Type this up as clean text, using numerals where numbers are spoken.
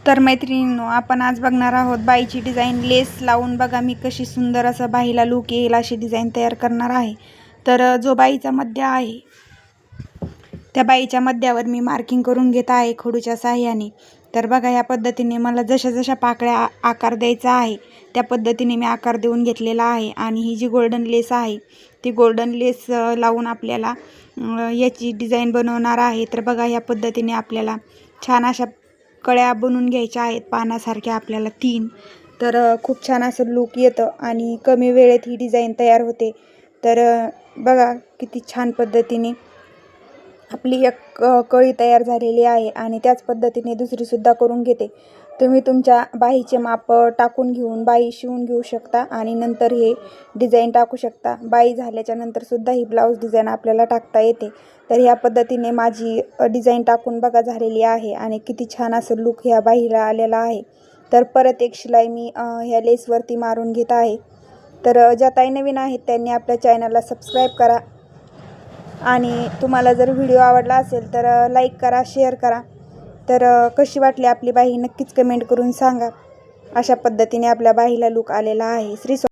तर मैत्रिणींनो, आपण आज बघणार आहोत बाईची डिझाईन लेस लावून बघा मी कशी सुंदर असं बाईला लुक येईल अशी डिझाईन तयार करणार आहे। तर जो बाईचा मध्य आहे त्या बाईच्या मध्यावर मी मार्किंग करून घेत आहे खडूच्या साहाय्याने। तर बघा या पद्धतीने मला जशा जशा पाकळ्या आकार द्यायचा आहे त्या पद्धतीने मी आकार देऊन घेतलेला आहे। आणि ही जी गोल्डन लेस आहे ती गोल्डन लेस लावून आपल्याला याची डिझाईन बनवणार आहे। तर बघा या पद्धतीने आपल्याला छान अशा कळ्या बनवून घ्यायच्या आहेत पानासारख्या आपल्याला 3। तर खूप छान असं लुक येतं आणि कमी वेळेत ही डिझाईन तयार होते। तर बघा किती छान पद्धतीने आपली एक कळी तयार झालेली आहे आणि त्याच पद्धतीने दुसरी सुद्धा करून घेते। तुम्ही तुमच्या बाहीचे माप टाकून घेऊन बाही शिवून घेऊ शकता आणि नंतर हे डिझाईन टाकू शकता। बाही झाल्याच्या नंतर सुद्धा ही ब्लाऊज डिझाईन आपल्याला टाकता येते। तर या पद्धतीने माझी डिझाईन टाकून बघा झालेली आहे आणि किती छान असं लुक ह्या बाहीला आलेला आहे। तर परत एक शिलाई मी ह्या लेसवरती मारून घेत आहे। तर ज्या ताई नवीन आहेत त्यांनी आपल्या चॅनलला सबस्क्राईब करा आणि तुम्हाला जर व्हिडिओ आवडला असेल तर लाईक करा, शेअर करा। तर कशी वाटली आपली बाही नक्कीच कमेंट करून सांगा। अशा पद्धतीने आपल्या बाहीला लुक आलेला आहे। श्री